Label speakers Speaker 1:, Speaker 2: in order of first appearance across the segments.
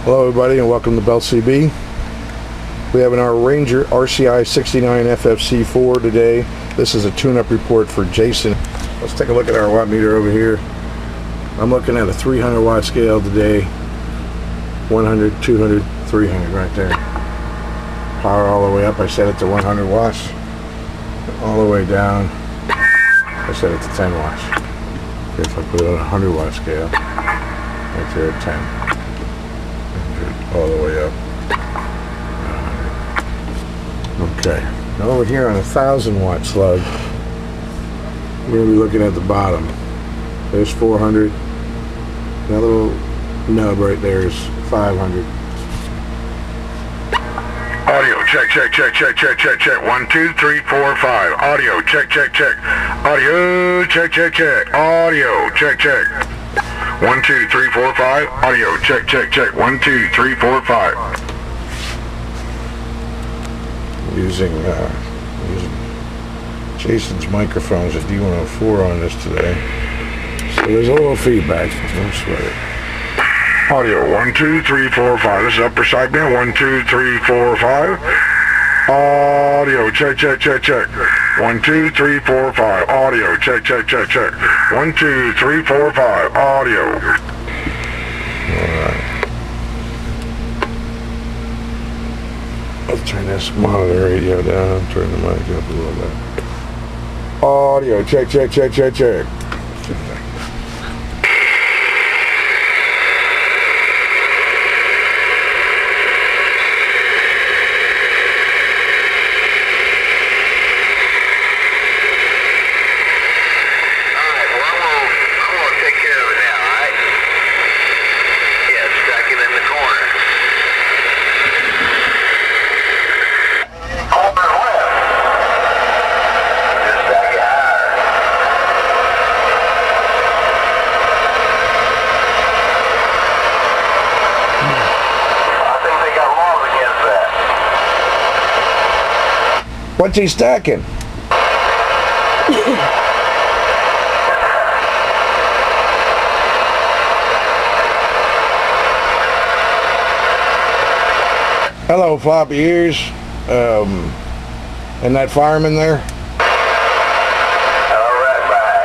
Speaker 1: Hello everybody and welcome to Bell CB. We have in our Ranger RCI-69FFC4 today. This is a tune-up report for Jason. Let's take a look at our watt meter over here. I'm looking at a 300 watt scale today. 100, 200, 300 right there. Power all the way up, I set it to 100 watts. All the way down, I set it to 10 watts. If I put it on a 100 watt scale, right there at 10. All the way up. Okay. Now over here on a 1000 watt slug, we're going to be looking at the bottom. There's 400. That little nub right there is 500.
Speaker 2: Audio check, check, check, check, check, check, check. 1, 2, 3, 4, 5. Audio check, check, check. Audio check, check, check. Audio check, check. 1, 2, 3, 4, 5. Audio check, check, check. 1, 2, 3, 4, 5.
Speaker 1: Using Jason's microphones at D104 on this today. So there's a little feedback. Don't sweat it.
Speaker 2: Audio 1, 2, 3, 4, 5. This is upper sideband. 1, 2, 3, 4, 5. Audio check, check, check, check. 1, 2, 3, 4, 5. Audio check, check, check, check. 1, 2, 3, 4, 5. Audio.
Speaker 1: Alright. Let's turn this monitor radio down. Turn the mic up a little bit. Audio check, check, check, check, check. What's he stacking? Hello, floppy ears. And that fireman there?
Speaker 2: Hello, right back.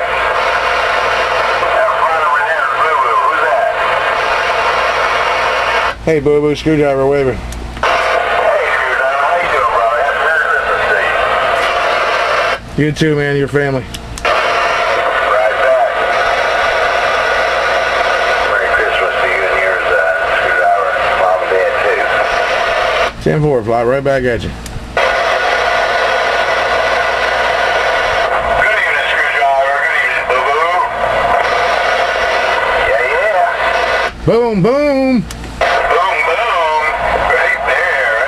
Speaker 2: That fireman there is Boo-Boo. Who's that?
Speaker 1: Hey, Boo-Boo, screwdriver waving. You too, man, your family.
Speaker 2: Right back. Merry Christmas to you and yours, screwdriver. Mom and Dad, too.
Speaker 1: 10-4, fly right back at you.
Speaker 2: Good evening, screwdriver. Good evening, Boo-Boo. Yeah, yeah.
Speaker 1: Boom, boom.
Speaker 2: Boom, boom. Right there,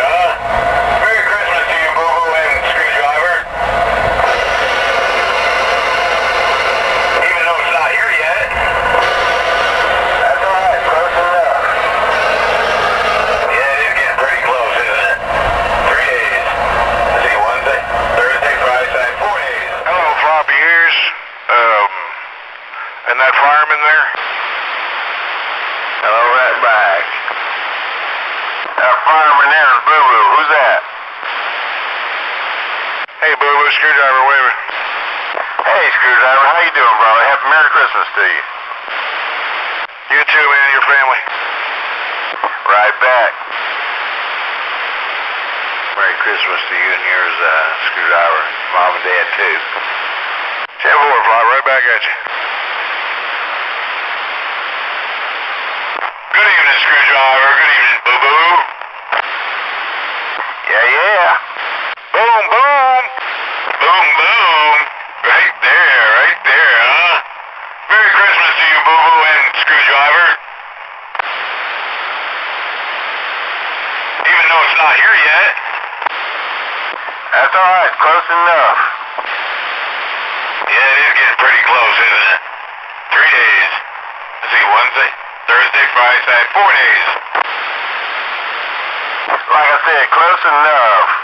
Speaker 2: huh? Merry Christmas to you, Boo-Boo and screwdriver. And that fireman there? Hello, right back. That fireman there is Boo-Boo. Who's that? Hey, Boo-Boo, screwdriver waving. Hey, screwdriver, how you doing, brother? Happy Merry Christmas to you. You too, man, your family. Right back. Merry Christmas to you and yours, screwdriver. Mom and Dad, too. 10-4, fly right back at you. Good evening, screwdriver. Good evening, Boo-Boo. Yeah, yeah. Boom, boom. Boom, boom. Right there, huh? Merry Christmas to you, Boo-Boo and screwdriver. Even though it's not here yet. That's alright, close enough. Yeah, it is getting pretty close, isn't it? 3 days. Let's see, Wednesday, Thursday, Friday, Saturday, 4 days. Like I said, close enough.